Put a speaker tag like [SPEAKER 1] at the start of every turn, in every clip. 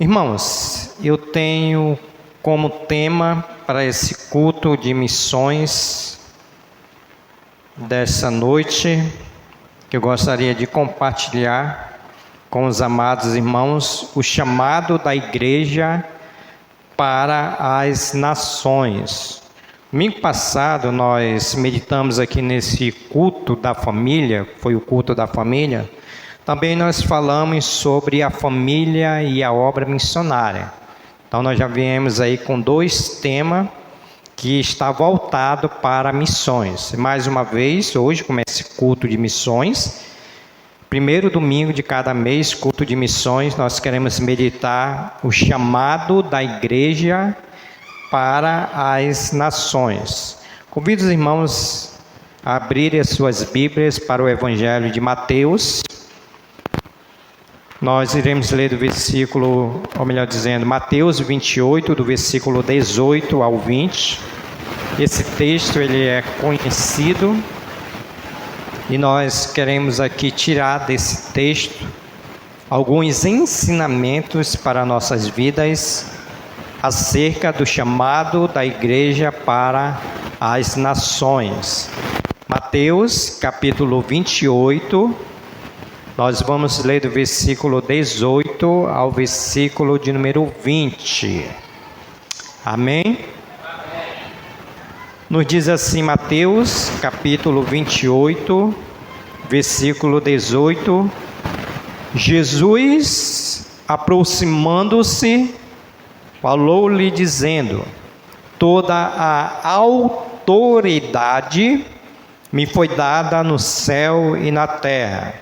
[SPEAKER 1] Irmãos, eu tenho como tema para esse culto de missões dessa noite, que eu gostaria de compartilhar com os amados irmãos, o chamado da igreja para as nações. Domingo passado nós meditamos aqui nesse culto da família, foi o culto da família. Também nós falamos sobre a família e a obra missionária. Então nós já viemos aí com dois temas que está voltado para missões. Mais uma vez, hoje começa esse culto de missões. Primeiro domingo de cada mês, culto de missões, nós queremos meditar o chamado da igreja para as nações. Convido os irmãos a abrirem as suas Bíblias para o Evangelho de Mateus. Nós iremos ler do versículo, ou melhor dizendo, Mateus 28, do versículo 18 ao 20. Esse texto ele é conhecido e nós queremos aqui tirar desse texto alguns ensinamentos para nossas vidas acerca do chamado da igreja para as nações. Mateus capítulo 28. Nós vamos ler do versículo 18 ao versículo de número 20. Amém? Nos diz assim Mateus, capítulo 28, versículo 18. Jesus, aproximando-se, falou-lhe dizendo: toda a autoridade me foi dada no céu e na terra.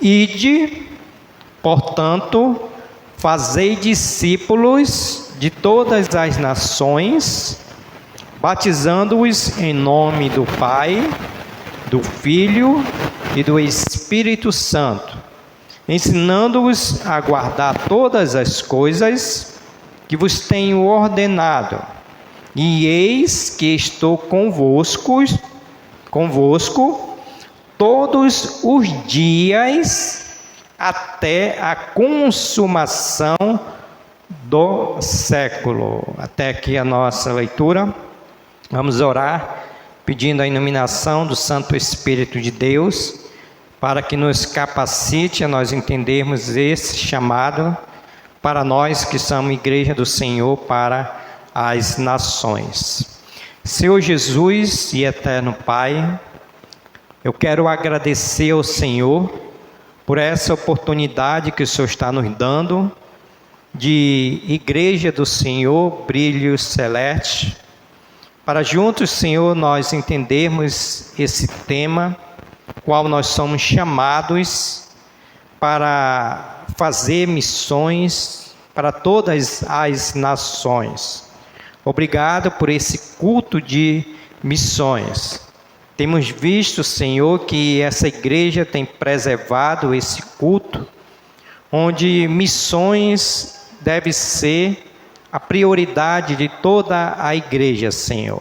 [SPEAKER 1] Ide, portanto, fazei discípulos de todas as nações, batizando-os em nome do Pai, do Filho e do Espírito Santo, ensinando-os a guardar todas as coisas que vos tenho ordenado. E eis que estou convosco todos os dias até a consumação do século. Até aqui a nossa leitura. Vamos orar pedindo a iluminação do Santo Espírito de Deus para que nos capacite a nós entendermos esse chamado para nós que somos igreja do Senhor para as nações. Senhor Jesus e eterno Pai, eu quero agradecer ao Senhor por essa oportunidade que o Senhor está nos dando de Igreja do Senhor, Brilho Celeste, para juntos, Senhor, nós entendermos esse tema, qual nós somos chamados para fazer missões para todas as nações. Obrigado por esse culto de missões. Temos visto, Senhor, que essa igreja tem preservado esse culto, onde missões deve ser a prioridade de toda a igreja, Senhor.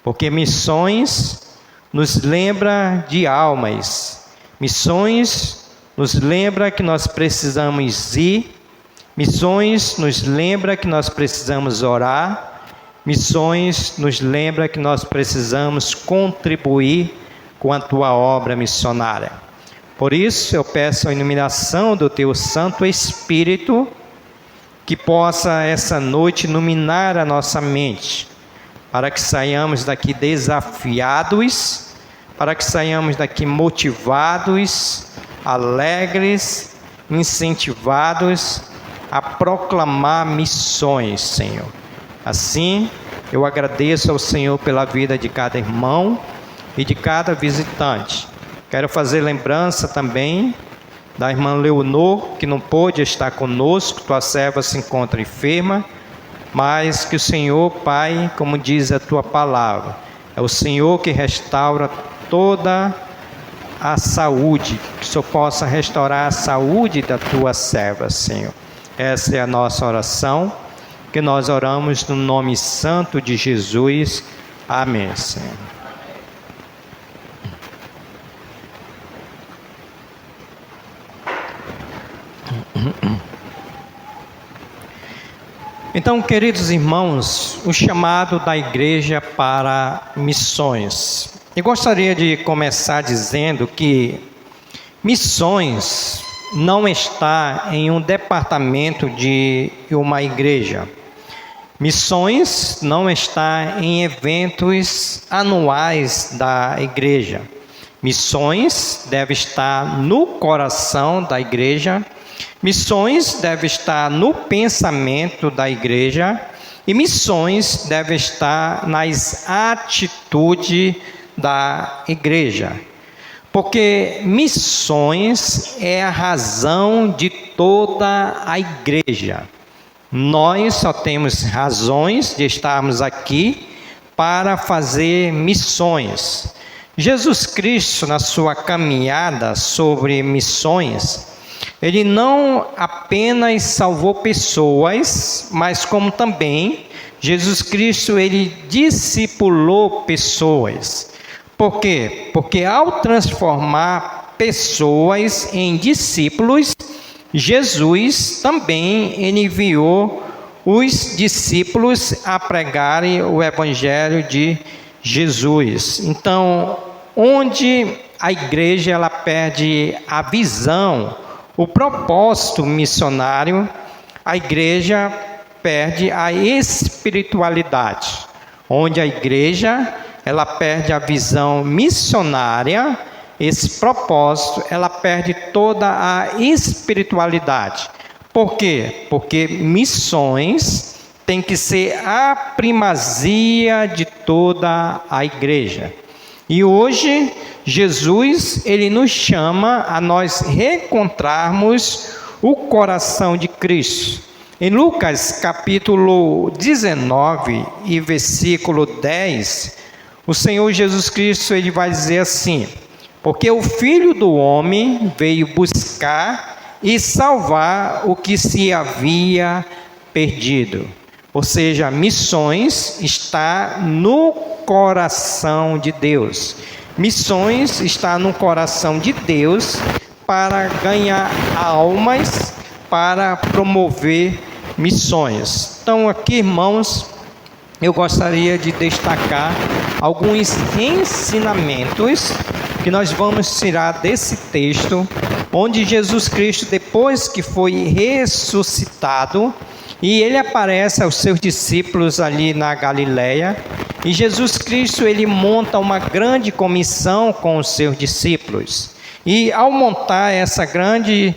[SPEAKER 1] Porque missões nos lembra de almas. Missões nos lembra que nós precisamos ir. Missões nos lembra que nós precisamos orar. Missões nos lembra que nós precisamos contribuir com a tua obra missionária. Por isso eu peço a iluminação do teu Santo Espírito, que possa essa noite iluminar a nossa mente, para que saiamos daqui desafiados, para que saiamos daqui motivados, alegres, incentivados a proclamar missões, Senhor. Assim, eu agradeço ao Senhor pela vida de cada irmão e de cada visitante. Quero fazer lembrança também da irmã Leonor, que não pôde estar conosco, tua serva se encontra enferma, mas que o Senhor, Pai, como diz a tua palavra, é o Senhor que restaura toda a saúde, que o Senhor possa restaurar a saúde da tua serva, Senhor. Essa é a nossa oração, que nós oramos no nome santo de Jesus. Amém, Senhor. Então, queridos irmãos, o chamado da igreja para missões. Eu gostaria de começar dizendo que missões não está em um departamento de uma igreja. Missões não está em eventos anuais da igreja. Missões deve estar no coração da igreja. Missões deve estar no pensamento da igreja. E missões deve estar nas atitudes da igreja. Porque missões é a razão de toda a igreja. Nós só temos razões de estarmos aqui para fazer missões. Jesus Cristo, na sua caminhada sobre missões, Ele não apenas salvou pessoas, mas como também Jesus Cristo, Ele discipulou pessoas. Por quê? Porque ao transformar pessoas em discípulos, Jesus também enviou os discípulos a pregarem o Evangelho de Jesus. Então, onde a igreja ela perde a visão, o propósito missionário, a igreja perde a espiritualidade. Onde a igreja ela perde a visão missionária, esse propósito, ela perde toda a espiritualidade. Por quê? Porque missões tem que ser a primazia de toda a igreja. E hoje, Jesus, Ele nos chama a nós reencontrarmos o coração de Cristo. Em Lucas capítulo 19 e versículo 10, o Senhor Jesus Cristo Ele vai dizer assim: porque o Filho do Homem veio buscar e salvar o que se havia perdido. Ou seja, missões está no coração de Deus. Missões está no coração de Deus para ganhar almas, para promover missões. Então aqui, irmãos, eu gostaria de destacar alguns ensinamentos que nós vamos tirar desse texto, onde Jesus Cristo, depois que foi ressuscitado, e ele aparece aos seus discípulos ali na Galileia, e Jesus Cristo ele monta uma grande comissão com os seus discípulos. E ao montar essa grande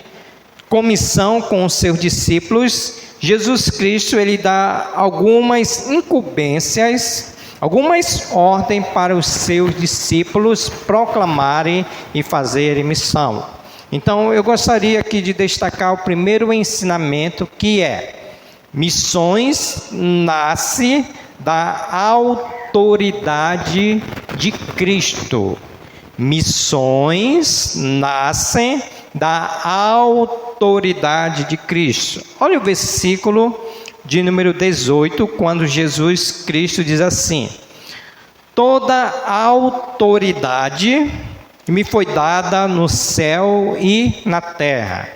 [SPEAKER 1] comissão com os seus discípulos, Jesus Cristo ele dá algumas incumbências, algumas ordens para os seus discípulos proclamarem e fazerem missão. Então eu gostaria aqui de destacar o primeiro ensinamento, que é: missões nasce da autoridade de Cristo. Missões nascem da autoridade de Cristo. Olha o versículo de número 18, quando Jesus Cristo diz assim: toda autoridade me foi dada no céu e na terra.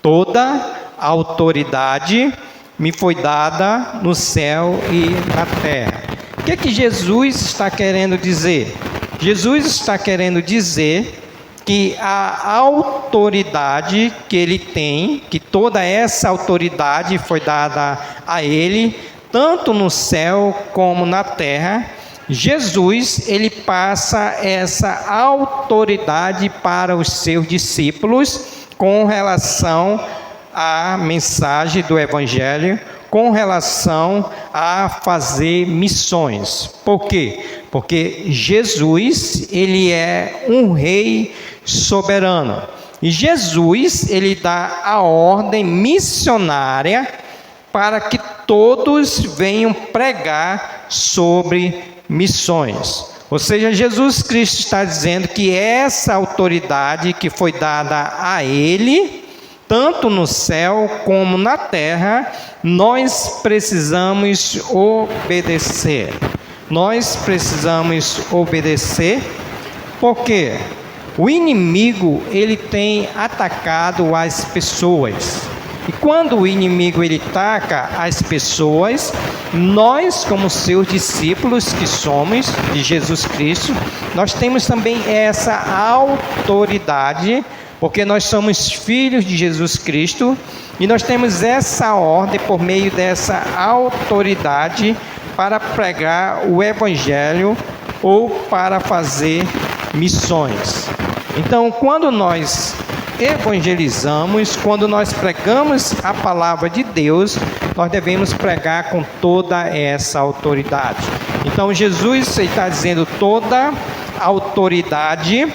[SPEAKER 1] Toda autoridade me foi dada no céu e na terra. O que é que Jesus está querendo dizer? Jesus está querendo dizer que a autoridade que ele tem, que toda essa autoridade foi dada a ele, tanto no céu como na terra. Jesus, ele passa essa autoridade para os seus discípulos com relação à mensagem do Evangelho, com relação a fazer missões. Por quê? Porque Jesus, ele é um rei soberano. E Jesus, ele dá a ordem missionária para que todos venham pregar sobre missões. Ou seja, Jesus Cristo está dizendo que essa autoridade que foi dada a ele, tanto no céu como na terra, nós precisamos obedecer. Nós precisamos obedecer, porque o inimigo ele tem atacado as pessoas. E quando o inimigo ele ataca as pessoas, nós, como seus discípulos que somos de Jesus Cristo, nós temos também essa autoridade, porque nós somos filhos de Jesus Cristo, e nós temos essa ordem por meio dessa autoridade para pregar o Evangelho ou para fazer missões. Então, quando nós evangelizamos, quando nós pregamos a palavra de Deus, nós devemos pregar com toda essa autoridade. Então, Jesus está dizendo: toda autoridade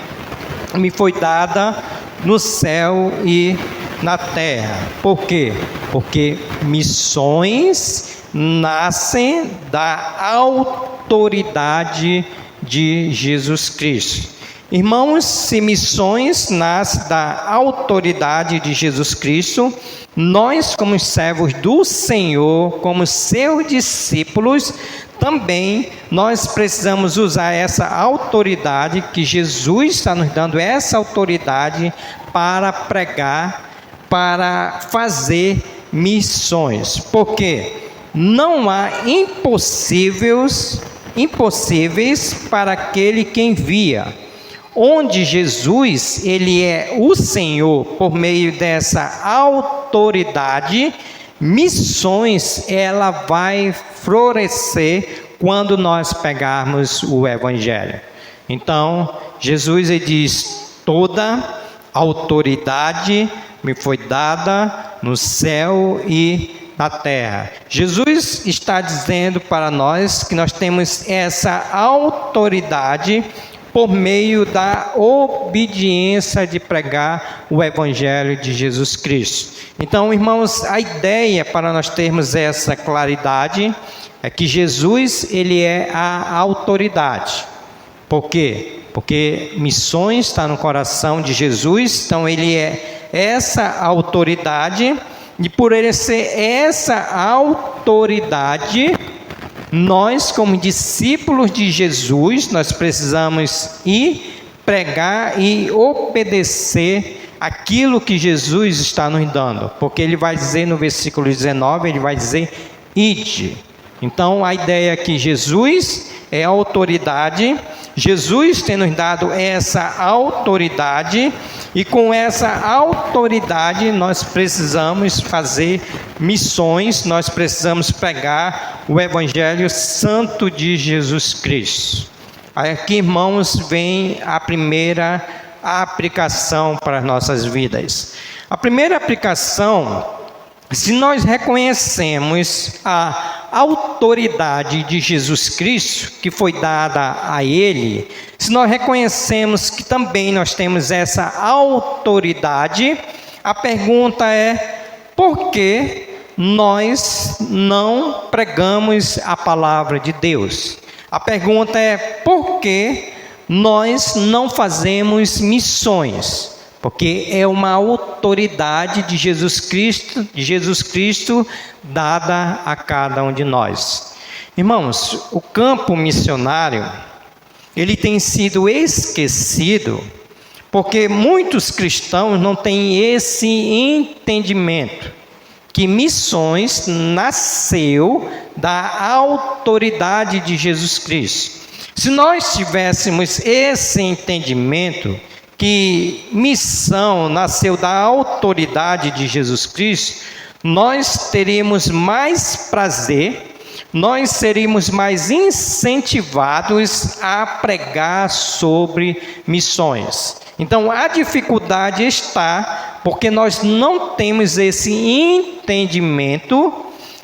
[SPEAKER 1] me foi dada no céu e na terra. Por quê? Porque missões nascem da autoridade de Jesus Cristo. Irmãos, se missões nascem da autoridade de Jesus Cristo, nós, como servos do Senhor, como seus discípulos, também nós precisamos usar essa autoridade que Jesus está nos dando, essa autoridade para pregar, para fazer missões. Porque não há impossíveis para aquele que envia. Onde Jesus, ele é o Senhor, por meio dessa autoridade, missões, ela vai florescer quando nós pegarmos o Evangelho. Então, Jesus, ele diz: toda autoridade me foi dada no céu e na terra. Jesus está dizendo para nós que nós temos essa autoridade por meio da obediência de pregar o Evangelho de Jesus Cristo. Então, irmãos, a ideia para nós termos essa claridade é que Jesus, ele é a autoridade. Por quê? Porque missões está no coração de Jesus, então ele é essa autoridade, e por ele ser essa autoridade, nós, como discípulos de Jesus, nós precisamos ir pregar e obedecer aquilo que Jesus está nos dando, porque ele vai dizer no versículo 19, ele vai dizer: ide. Então, a ideia é que Jesus é a autoridade, Jesus tem nos dado essa autoridade, e com essa autoridade nós precisamos fazer missões, nós precisamos pregar o Evangelho Santo de Jesus Cristo. Aqui, irmãos, vem a primeira aplicação para as nossas vidas. A primeira aplicação: se nós reconhecemos a autoridade de Jesus Cristo, que foi dada a Ele, se nós reconhecemos que também nós temos essa autoridade, a pergunta é: por que nós não pregamos a palavra de Deus? A pergunta é: por que nós não fazemos missões? Porque é uma autoridade de Jesus Cristo dada a cada um de nós. Irmãos, o campo missionário, ele tem sido esquecido, porque muitos cristãos não têm esse entendimento, que missões nasceu da autoridade de Jesus Cristo. Se nós tivéssemos esse entendimento, que missão nasceu da autoridade de Jesus Cristo, nós teríamos mais prazer, nós seríamos mais incentivados a pregar sobre missões. Então, a dificuldade está porque nós não temos esse entendimento,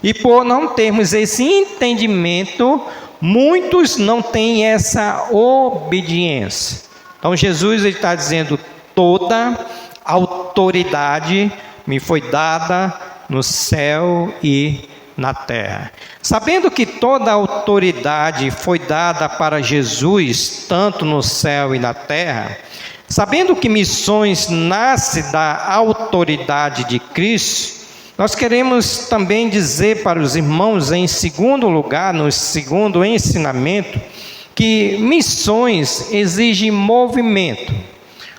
[SPEAKER 1] e por não termos esse entendimento, muitos não têm essa obediência. Então, Jesus está dizendo: toda autoridade me foi dada no céu e na terra. Sabendo que toda autoridade foi dada para Jesus, tanto no céu e na terra, sabendo que missões nasce da autoridade de Cristo, nós queremos também dizer para os irmãos, em segundo lugar, no segundo ensinamento, que missões exigem movimento.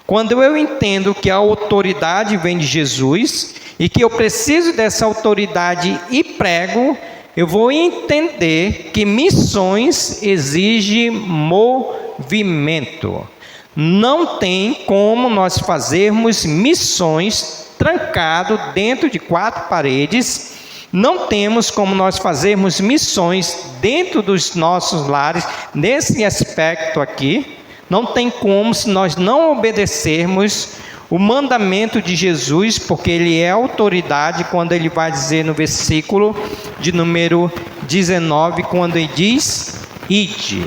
[SPEAKER 1] Quando eu entendo que a autoridade vem de Jesus e que eu preciso dessa autoridade e prego, eu vou entender que missões exigem movimento. Não tem como nós fazermos missões trancado dentro de 4 paredes. Não temos como nós fazermos missões dentro dos nossos lares, nesse aspecto aqui. Não tem como se nós não obedecermos o mandamento de Jesus, porque ele é autoridade, quando ele vai dizer no versículo de número 19, quando ele diz, ide.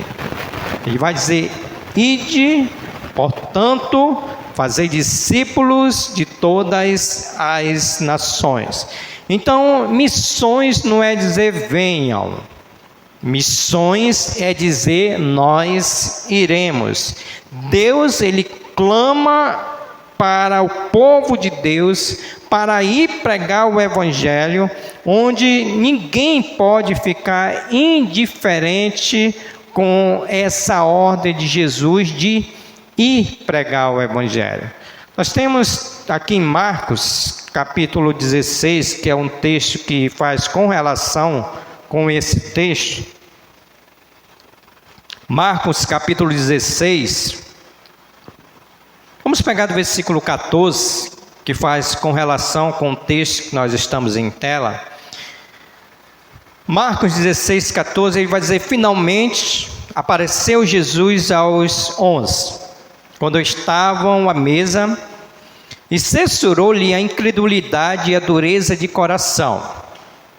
[SPEAKER 1] Ele vai dizer, ide, portanto, fazei discípulos de todas as nações. Então, missões não é dizer venham. Missões é dizer nós iremos. Deus, ele clama para o povo de Deus, para ir pregar o Evangelho, onde ninguém pode ficar indiferente com essa ordem de Jesus de ir pregar o Evangelho. Nós temos aqui em Marcos, capítulo 16, que é um texto que faz correlação com esse texto. Marcos, capítulo 16, vamos pegar do versículo 14, que faz correlação com o texto que nós estamos em tela. Marcos 16, 14, ele vai dizer, finalmente apareceu Jesus aos 11, quando estavam à mesa, e censurou-lhe a incredulidade e a dureza de coração,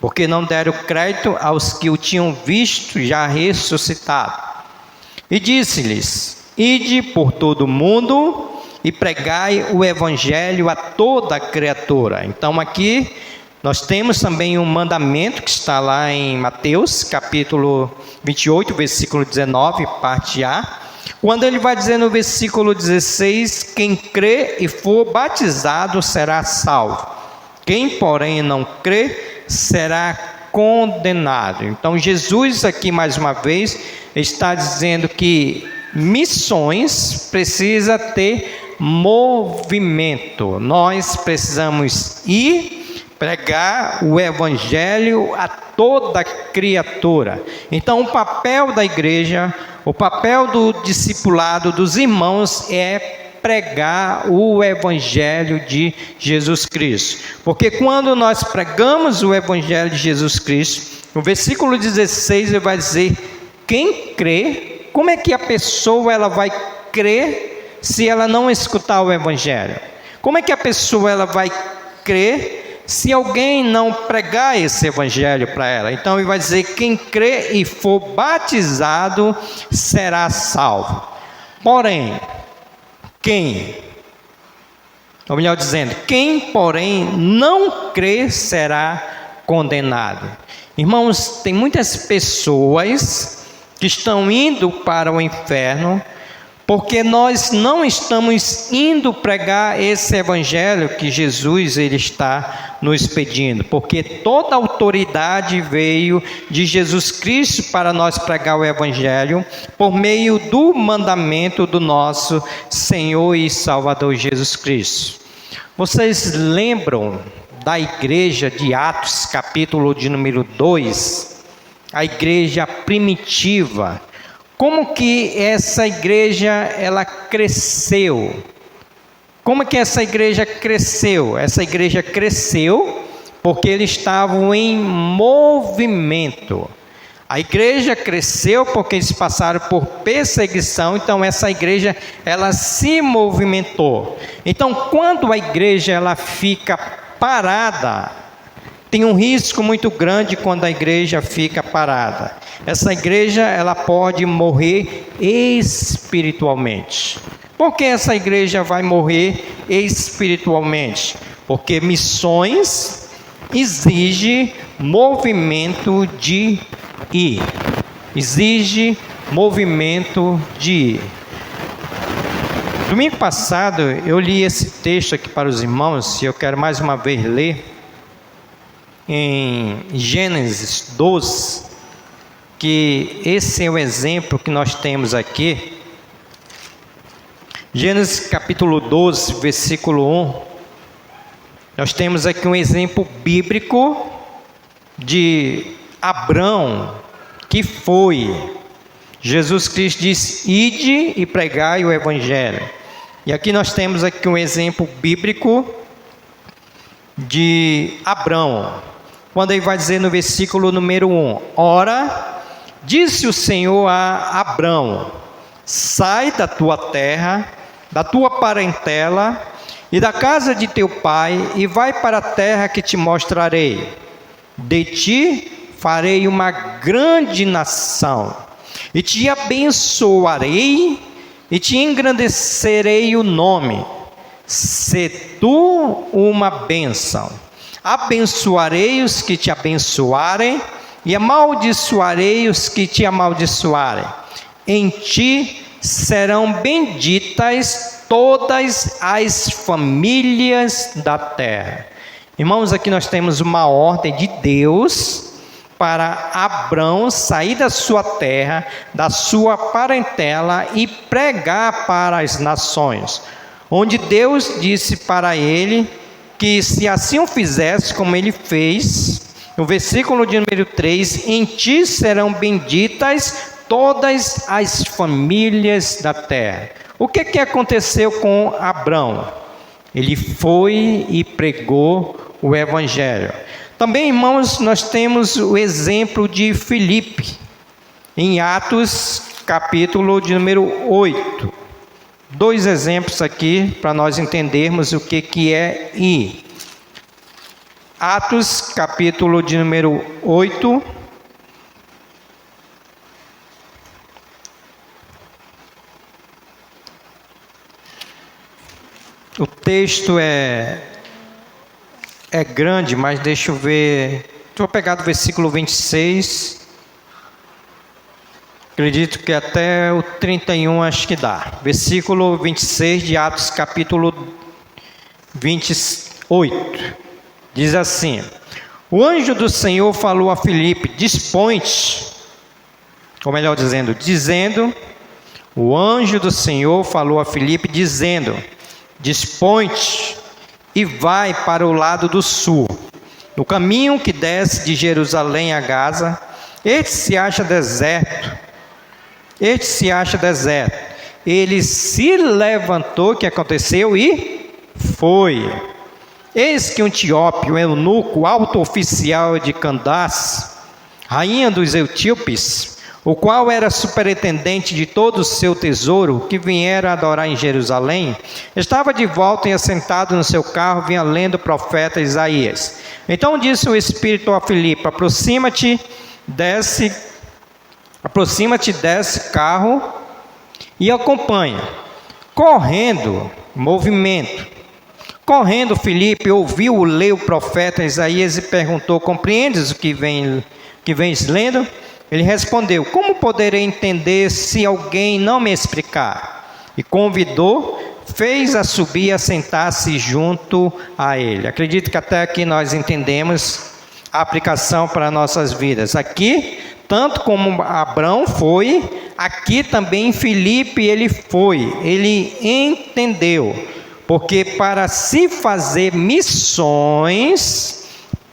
[SPEAKER 1] porque não deram crédito aos que o tinham visto já ressuscitado. E disse-lhes, ide por todo o mundo e pregai o Evangelho a toda criatura. Então aqui nós temos também um mandamento que está lá em Mateus, capítulo 28, versículo 19, parte A, quando ele vai dizer no versículo 16, quem crê e for batizado será salvo, quem porém não crê será condenado. Então Jesus aqui mais uma vez está dizendo que missões precisa ter movimento. Nós precisamos ir pregar o Evangelho a toda criatura. Então o papel da igreja, o papel do discipulado dos irmãos é pregar o Evangelho de Jesus Cristo. Porque quando nós pregamos o Evangelho de Jesus Cristo, no versículo 16 ele vai dizer, quem crê, como é que a pessoa ela vai crer se ela não escutar o Evangelho? Como é que a pessoa ela vai crer se alguém não pregar esse Evangelho para ela? Então ele vai dizer, quem crê e for batizado será salvo. Porém, ou melhor dizendo, quem porém não crê será condenado. Irmãos, tem muitas pessoas que estão indo para o inferno, porque nós não estamos indo pregar esse Evangelho que Jesus ele está nos pedindo, porque toda a autoridade veio de Jesus Cristo para nós pregar o Evangelho, por meio do mandamento do nosso Senhor e Salvador Jesus Cristo. Vocês lembram da igreja de Atos, capítulo de número 2, a igreja primitiva? Como que essa igreja ela cresceu? Como que essa igreja cresceu? Essa igreja cresceu porque eles estavam em movimento. A igreja cresceu porque eles passaram por perseguição, então essa igreja ela se movimentou. Então quando a igreja ela fica parada, tem um risco muito grande quando a igreja fica parada. Essa igreja ela pode morrer espiritualmente. Por que essa igreja vai morrer espiritualmente? Porque missões exige movimento de ir. Exige movimento de ir. Domingo passado eu li esse texto aqui para os irmãos e eu quero mais uma vez ler em Gênesis 12, que esse é o exemplo que nós temos aqui. Gênesis capítulo 12, versículo 1. Nós temos aqui um exemplo bíblico de Abrão, que foi. Jesus Cristo diz: ide e pregai o evangelho. E aqui nós temos aqui um exemplo bíblico de Abrão, quando ele vai dizer no versículo número 1: ora, disse o Senhor a Abrão: sai da tua terra, da tua parentela e da casa de teu pai, e vai para a terra que te mostrarei. De ti farei uma grande nação, e te abençoarei, e te engrandecerei o nome. Se tu uma bênção. Abençoarei os que te abençoarem, e amaldiçoarei os que te amaldiçoarem. Em ti serão benditas todas as famílias da terra. Irmãos, aqui nós temos uma ordem de Deus para Abrão sair da sua terra, da sua parentela e pregar para as nações, onde Deus disse para ele que se assim o fizesse, como ele fez, no versículo de número 3, em ti serão benditas todas as famílias da terra. O que aconteceu com Abrão? Ele foi e pregou o evangelho. Também, irmãos, nós temos o exemplo de Filipe, em Atos, capítulo de número 8. Dois exemplos aqui, para nós entendermos o que é ir. Atos, capítulo de número 8. O texto é grande, mas deixa eu ver. Vou pegar do versículo 26. Acredito que até o 31 acho que dá. Versículo 26 de Atos, capítulo 28. Diz assim: o anjo do Senhor falou a Filipe: dispõe-te. Ou melhor dizendo, o anjo do Senhor falou a Filipe dizendo: dispõe-te e vai para o lado do sul, no caminho que desce de Jerusalém a Gaza. Este se acha deserto. Ele se levantou, que aconteceu, e foi. Eis que um etíope, um eunuco, alto oficial de Candace, rainha dos etíopes, o qual era superintendente de todo o seu tesouro, que viera adorar em Jerusalém, estava de volta e assentado no seu carro, vinha lendo o profeta Isaías. Então disse o Espírito a Filipe: aproxima-te desse carro e acompanha. Correndo, Filipe ouviu ler o profeta Isaías e perguntou: compreendes o que vens lendo? Ele respondeu: como poderei entender se alguém não me explicar? E convidou, fez-a subir e assentar-se junto a ele. Acredito que até aqui nós entendemos a aplicação para nossas vidas. Aqui, tanto como Abrão foi, aqui também Filipe ele entendeu. Porque para se fazer missões,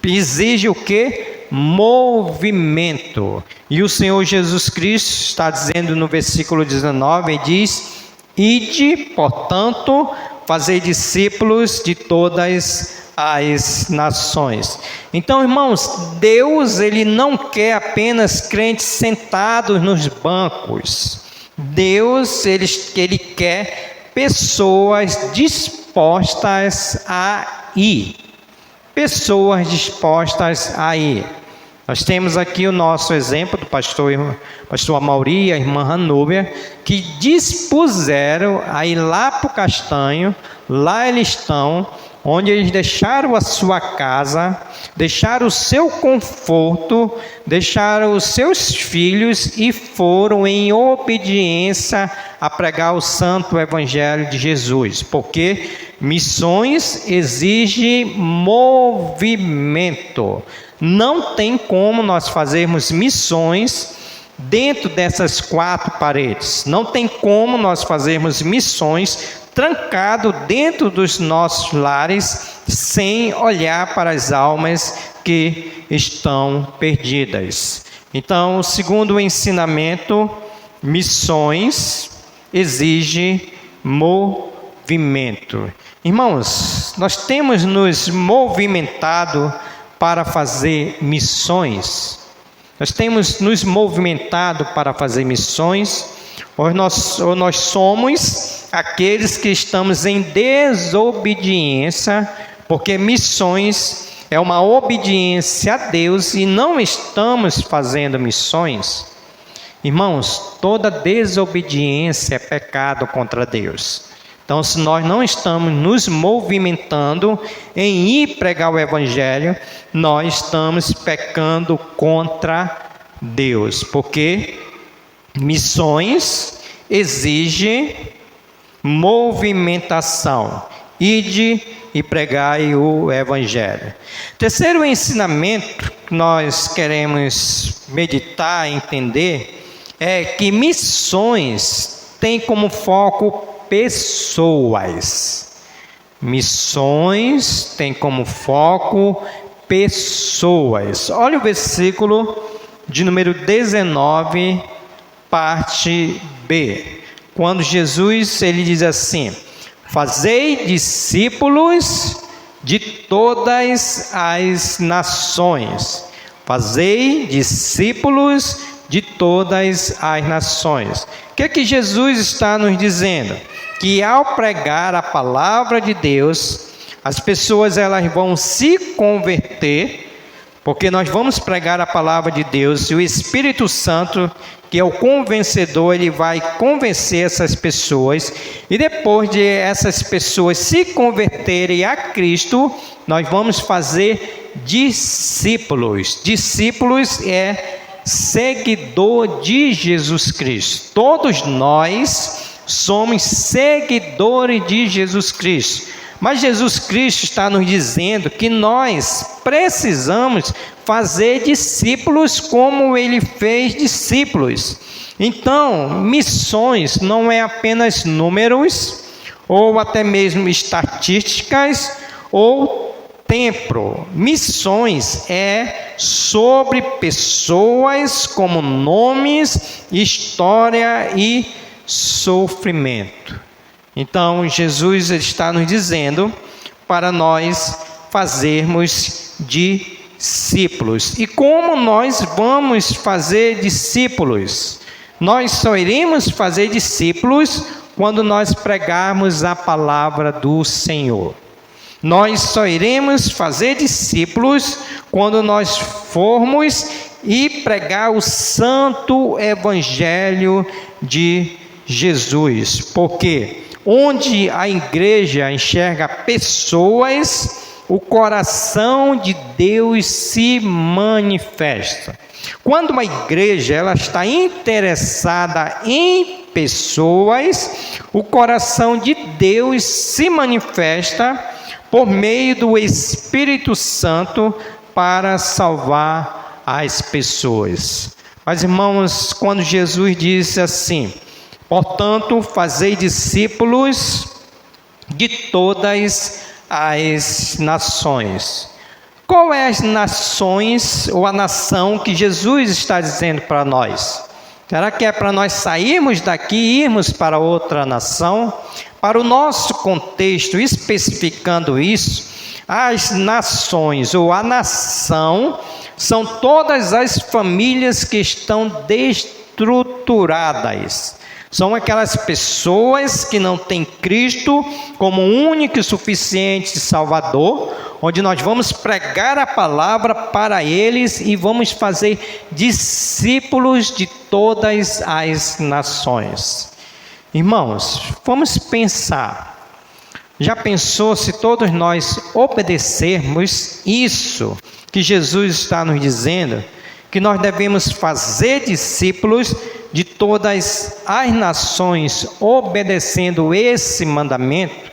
[SPEAKER 1] exige o quê? Movimento. E o Senhor Jesus Cristo está dizendo no versículo 19, ele diz: ide, portanto, fazei discípulos de todas as nações. Então, irmãos, Deus ele não quer apenas crentes sentados nos bancos. Deus ele quer pessoas dispostas a ir. Nós temos aqui o nosso exemplo do pastor Amauri e a irmã Ranúbia, que dispuseram a ir lá para o Castanho. Lá eles estão, onde eles deixaram a sua casa, deixaram o seu conforto, deixaram os seus filhos e foram em obediência a pregar o santo evangelho de Jesus, porque missões exige movimento. Não tem como nós fazermos missões dentro dessas quatro paredes. Não tem como nós fazermos missões trancado dentro dos nossos lares sem olhar para as almas que estão perdidas. Então, segundo o ensinamento, missões exige movimento. Irmãos, nós temos nos movimentado para fazer missões. Nós temos nos movimentado para fazer missões, ou nós somos aqueles que estamos em desobediência, porque missões é uma obediência a Deus e não estamos fazendo missões. Irmãos, toda desobediência é pecado contra Deus. Então, se nós não estamos nos movimentando em ir pregar o Evangelho, nós estamos pecando contra Deus, porque missões exigem movimentação. Ide e pregai o Evangelho. Terceiro ensinamento que nós queremos meditar e entender é que missões têm como foco pessoas. Missões têm como foco pessoas. Olha o versículo de número 19, parte B. Quando Jesus ele diz assim: fazei discípulos de todas as nações. Fazei discípulos de todas as nações. O que é que Jesus está nos dizendo? Que ao pregar a palavra de Deus, as pessoas elas vão se converter, porque nós vamos pregar a palavra de Deus e o Espírito Santo, que é o convencedor, ele vai convencer essas pessoas, e depois de essas pessoas se converterem a Cristo, nós vamos fazer discípulos. Discípulos é seguidor de Jesus Cristo. Todos nós somos seguidores de Jesus Cristo. Mas Jesus Cristo está nos dizendo que nós precisamos fazer discípulos como Ele fez discípulos. Então, missões não é apenas números, ou até mesmo estatísticas, ou tempo. Missões é sobre pessoas como nomes, história e sofrimento. Então, Jesus está nos dizendo para nós fazermos discípulos. E como nós vamos fazer discípulos? Nós só iremos fazer discípulos quando nós pregarmos a palavra do Senhor. Nós só iremos fazer discípulos quando nós formos e pregar o santo evangelho de Jesus. Porque onde a igreja enxerga pessoas, o coração de Deus se manifesta. Quando uma igreja ela está interessada em pessoas, o coração de Deus se manifesta por meio do Espírito Santo para salvar as pessoas. Mas, irmãos, quando Jesus disse assim: portanto, fazei discípulos de todas as nações. Qual é as nações ou a nação que Jesus está dizendo para nós? Será que é para nós sairmos daqui e irmos para outra nação? Para o nosso contexto, especificando isso, as nações ou a nação são todas as famílias que estão destruturadas. São aquelas pessoas que não têm Cristo como único e suficiente Salvador, onde nós vamos pregar a palavra para eles e vamos fazer discípulos de todas as nações. Irmãos, vamos pensar. Já pensou se todos nós obedecermos isso que Jesus está nos dizendo? Que nós devemos fazer discípulos de todas as nações, obedecendo esse mandamento,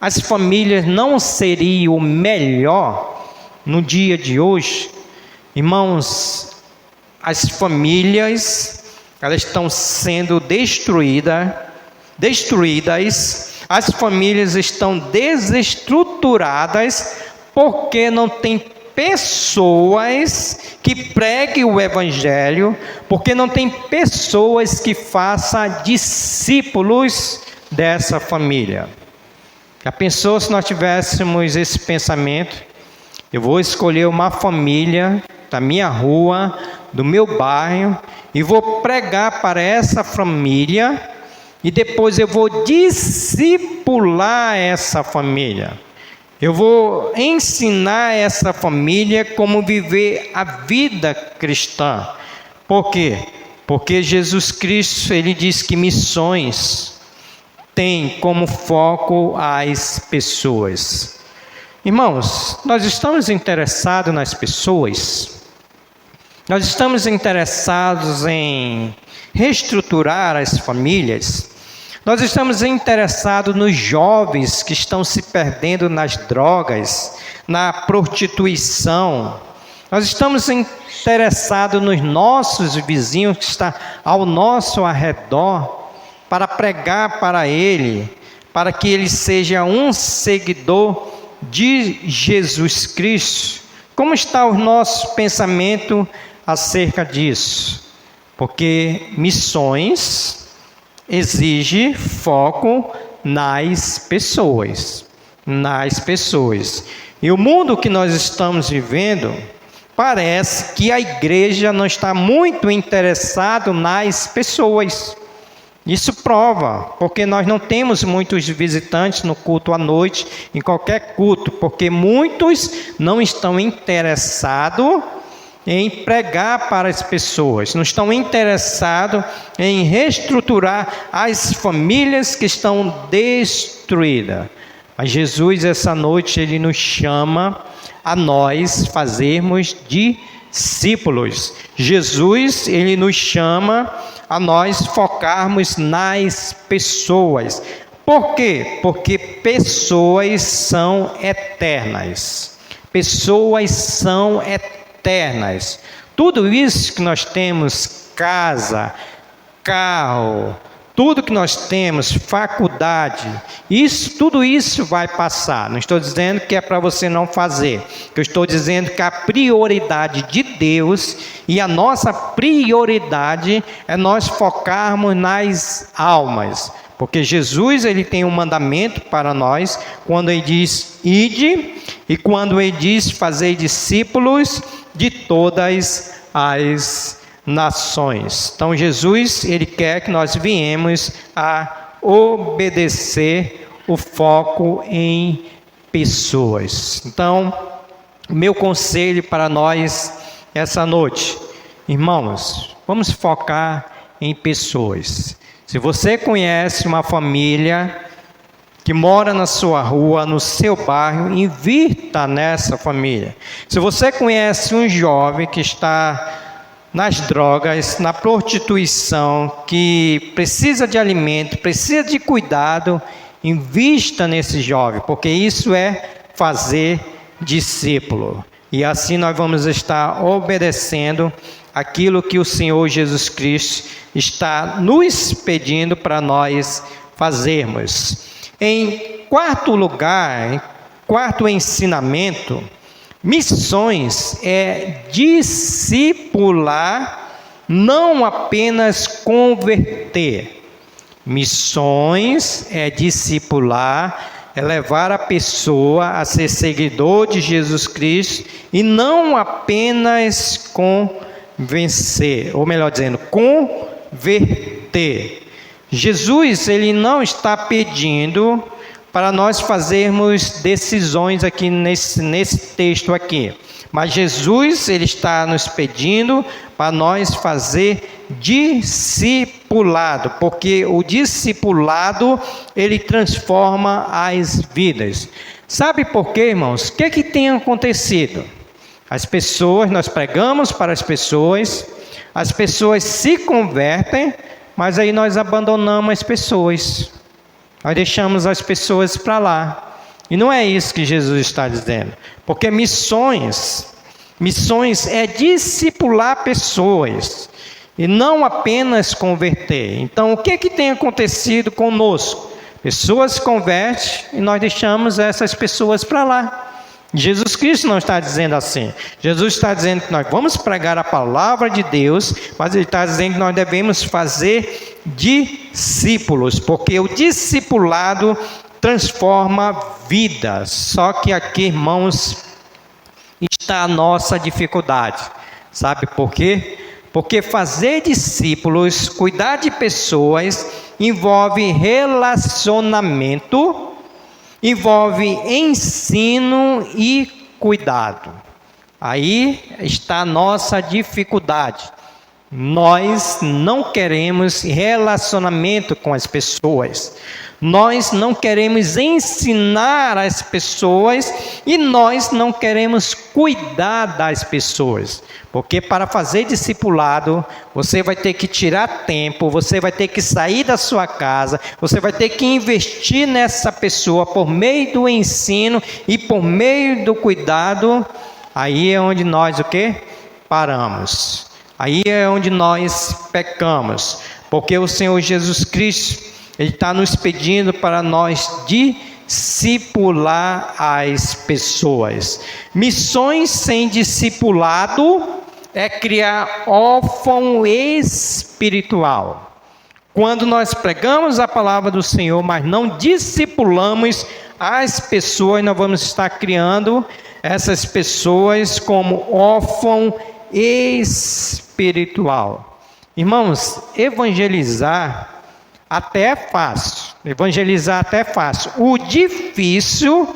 [SPEAKER 1] as famílias não seriam melhor no dia de hoje? Irmãos, as famílias, elas estão sendo destruídas As famílias estão desestruturadas porque não tem pessoas que preguem o Evangelho, porque não tem pessoas que façam discípulos dessa família. Já pensou se nós tivéssemos esse pensamento? Eu vou escolher uma família da minha rua, do meu bairro, e vou pregar para essa família, e depois eu vou discipular essa família. Eu vou ensinar essa família como viver a vida cristã. Por quê? Porque Jesus Cristo, ele diz que missões têm como foco as pessoas. Irmãos, nós estamos interessados nas pessoas? Nós estamos interessados em reestruturar as famílias? Nós estamos interessados nos jovens que estão se perdendo nas drogas, na prostituição. Nós estamos interessados nos nossos vizinhos que estão ao nosso redor, para pregar para ele, para que ele seja um seguidor de Jesus Cristo. Como está o nosso pensamento acerca disso? Porque missões exige foco nas pessoas. E o mundo que nós estamos vivendo, parece que a igreja não está muito interessada nas pessoas. Isso prova, porque nós não temos muitos visitantes no culto à noite, em qualquer culto, porque muitos não estão interessados em pregar para as pessoas, não estão interessados em reestruturar as famílias que estão destruídas. Mas Jesus, essa noite, ele nos chama a nós fazermos discípulos. Jesus, ele nos chama a nós focarmos nas pessoas. Por quê? Porque pessoas são eternas. Pessoas são eternas. Tudo isso que nós temos, casa, carro, tudo que nós temos, faculdade, tudo isso vai passar. Não estou dizendo que é para você não fazer. Eu estou dizendo que a prioridade de Deus e a nossa prioridade é nós focarmos nas almas. Porque Jesus, ele tem um mandamento para nós, quando ele diz, ide, e quando ele diz, fazei discípulos de todas as nações. Então Jesus, ele quer que nós viemos a obedecer o foco em pessoas. Então, meu conselho para nós essa noite, irmãos, vamos focar em pessoas. Se você conhece uma família que mora na sua rua, no seu bairro, invista nessa família. Se você conhece um jovem que está nas drogas, na prostituição, que precisa de alimento, precisa de cuidado, invista nesse jovem, porque isso é fazer discípulo. E assim nós vamos estar obedecendo aquilo que o Senhor Jesus Cristo está nos pedindo para nós fazermos. Em quarto lugar, quarto ensinamento, missões é discipular, não apenas converter. Missões é discipular, é levar a pessoa a ser seguidor de Jesus Cristo e não apenas convencer, ou melhor dizendo, converter. Jesus, ele não está pedindo para nós fazermos decisões aqui nesse texto aqui. Mas Jesus, ele está nos pedindo para nós fazer discipulado, porque o discipulado, ele transforma as vidas. Sabe por quê, irmãos? O que tem acontecido? As pessoas, nós pregamos para as pessoas se convertem, mas aí nós abandonamos as pessoas. Nós deixamos as pessoas para lá. E não é isso que Jesus está dizendo. Porque missões é discipular pessoas e não apenas converter. Então, o que tem acontecido conosco? Pessoas se convertem e nós deixamos essas pessoas para lá. Jesus Cristo não está dizendo assim. Jesus está dizendo que nós vamos pregar a palavra de Deus, mas Ele está dizendo que nós devemos fazer discípulos, porque o discipulado transforma vidas. Só que aqui, irmãos, está a nossa dificuldade. Sabe por quê? Porque fazer discípulos, cuidar de pessoas, envolve relacionamento, envolve ensino e cuidado. Aí está a nossa dificuldade. Nós não queremos relacionamento com as pessoas. Nós não queremos ensinar as pessoas e nós não queremos cuidar das pessoas. Porque para fazer discipulado, você vai ter que tirar tempo, você vai ter que sair da sua casa, você vai ter que investir nessa pessoa por meio do ensino e por meio do cuidado. Aí é onde nós o quê? Paramos. Aí é onde nós pecamos. Porque o Senhor Jesus Cristo, Ele está nos pedindo para nós discipular as pessoas. Missões sem discipulado é criar órfão espiritual. Quando nós pregamos a palavra do Senhor, mas não discipulamos as pessoas, nós vamos estar criando essas pessoas como órfão espiritual. Irmãos, evangelizar até é fácil. Evangelizar até é fácil. O difícil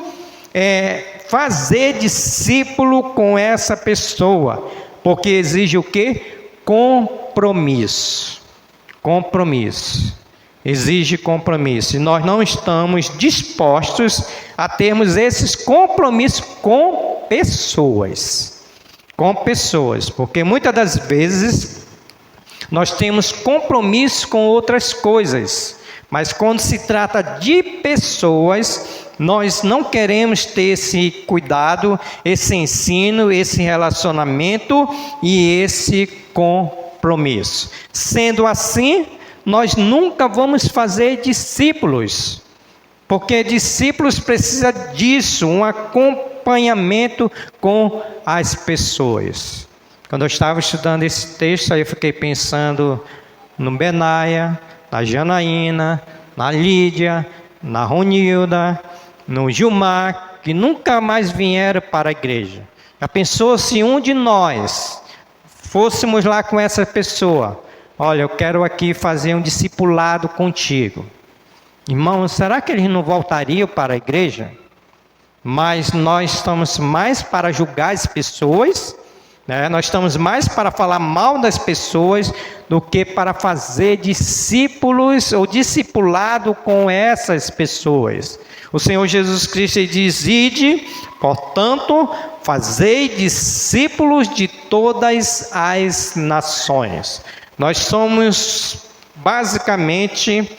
[SPEAKER 1] é fazer discípulo com essa pessoa, porque exige o quê? Compromisso. Compromisso. Exige compromisso. E nós não estamos dispostos a termos esses compromissos com pessoas. Com pessoas. Porque muitas das vezes nós temos compromisso com outras coisas. Mas quando se trata de pessoas, nós não queremos ter esse cuidado, esse ensino, esse relacionamento e esse compromisso. Sendo assim, nós nunca vamos fazer discípulos, porque discípulos precisam disso, um acompanhamento com as pessoas. Quando eu estava estudando esse texto, aí eu fiquei pensando no Benaia, na Janaína, na Lídia, na Ronilda, no Gilmar, que nunca mais vieram para a igreja. Já pensou se um de nós fôssemos lá com essa pessoa? Olha, eu quero aqui fazer um discipulado contigo. Irmão, será que eles não voltariam para a igreja? Mas nós estamos mais para julgar as pessoas, né? Nós estamos mais para falar mal das pessoas do que para fazer discípulos ou discipulado com essas pessoas. O Senhor Jesus Cristo diz: ide, portanto, fazei discípulos de todas as nações. Nós somos basicamente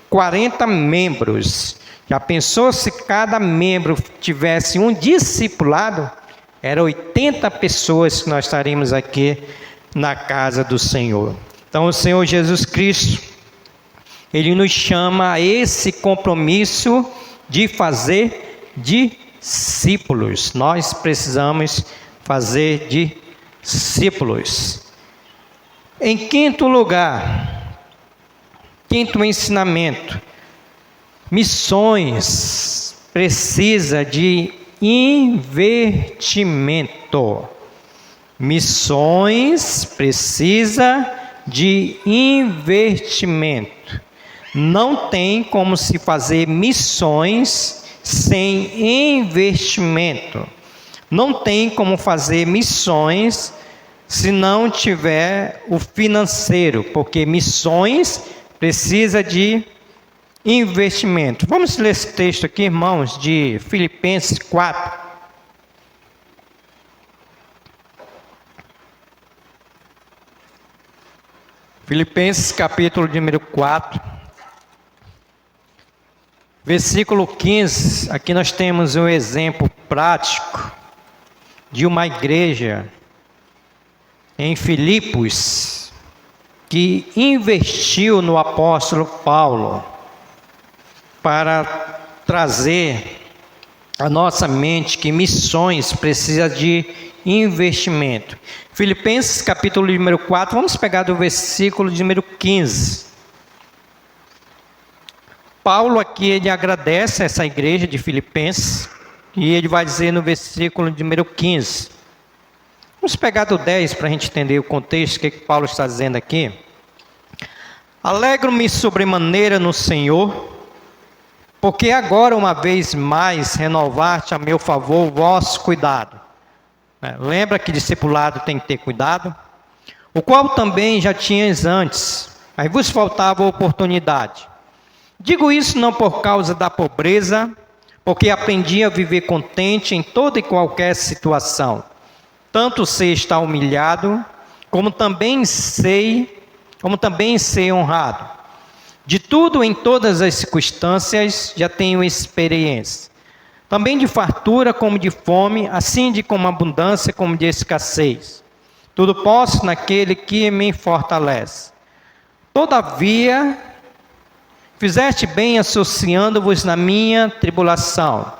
[SPEAKER 1] 40 membros. Já pensou se cada membro tivesse um discipulado? Era 80 pessoas que nós estaríamos aqui na casa do Senhor. Então o Senhor Jesus Cristo, Ele nos chama a esse compromisso de fazer discípulos. Nós precisamos fazer discípulos. Em quinto lugar, quinto ensinamento, missões precisa de investimento. Missões precisa de investimento. Não tem como se fazer missões sem investimento. Não tem como fazer missões se não tiver o financeiro, porque missões precisa de investimento. Vamos ler esse texto aqui, irmãos, de Filipenses 4. Filipenses capítulo número 4, versículo 15. Aqui nós temos um exemplo prático de uma igreja em Filipos que investiu no apóstolo Paulo. para trazer à nossa mente que missões precisa de investimento. Filipenses capítulo número 4, vamos pegar do versículo de número 15. Paulo aqui, ele agradece a essa igreja de Filipenses, e ele vai dizer no versículo de número 15. Vamos pegar do 10 para a gente entender o contexto, o que Paulo está dizendo aqui. Alegro-me sobremaneira no Senhor, porque agora uma vez mais renovaste a meu favor o vosso cuidado. Lembra que discipulado tem que ter cuidado? O qual também já tinhas antes, mas vos faltava oportunidade. Digo isso não por causa da pobreza, porque aprendi a viver contente em toda e qualquer situação. Tanto sei estar humilhado, como também ser honrado. De tudo em todas as circunstâncias já tenho experiência. Também de fartura como de fome, assim de como abundância como de escassez. Tudo posso naquele que me fortalece. Todavia, fizeste bem associando-vos na minha tribulação.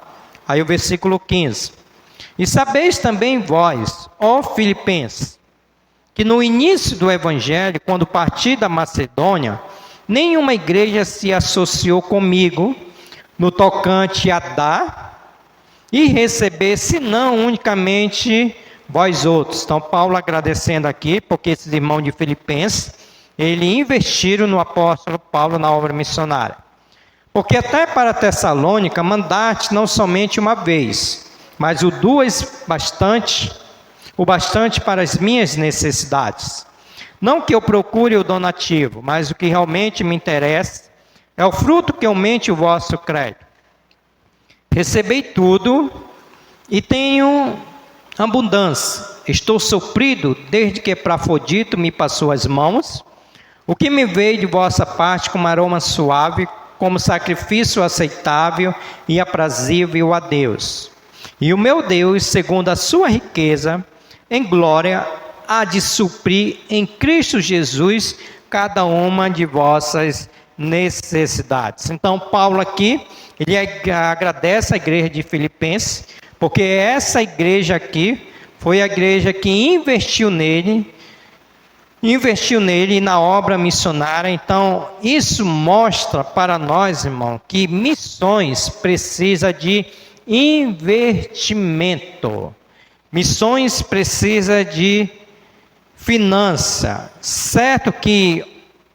[SPEAKER 1] Aí o versículo 15. E sabeis também vós, ó Filipenses, que no início do Evangelho, quando parti da Macedônia, nenhuma igreja se associou comigo no tocante a dar e receber, senão unicamente vós outros. Então Paulo agradecendo aqui, porque esses irmãos de Filipenses, eles investiram no apóstolo Paulo na obra missionária. Porque até para Tessalônica mandaste não somente uma vez, mas o bastante para as minhas necessidades. Não que eu procure o donativo, mas o que realmente me interessa é o fruto que aumente o vosso crédito. Recebei tudo e tenho abundância. Estou suprido desde que Epafrodito me passou as mãos, o que me veio de vossa parte como aroma suave, como sacrifício aceitável e aprazível a Deus. E o meu Deus, segundo a sua riqueza, em glória, há de suprir em Cristo Jesus cada uma de vossas necessidades. Então, Paulo aqui, ele agradece a igreja de Filipenses, porque essa igreja aqui foi a igreja que investiu nele na obra missionária. Então, isso mostra para nós, irmão, que missões precisa de investimento. Missões precisa de finança. Certo que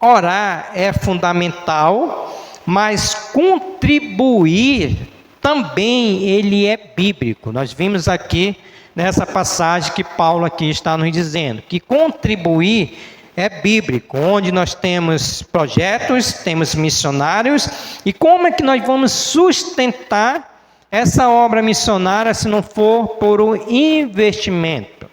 [SPEAKER 1] orar é fundamental, mas contribuir também ele é bíblico. Nós vimos aqui nessa passagem que Paulo aqui está nos dizendo, que contribuir é bíblico, onde nós temos projetos, temos missionários, e como é que nós vamos sustentar essa obra missionária se não for por um investimento,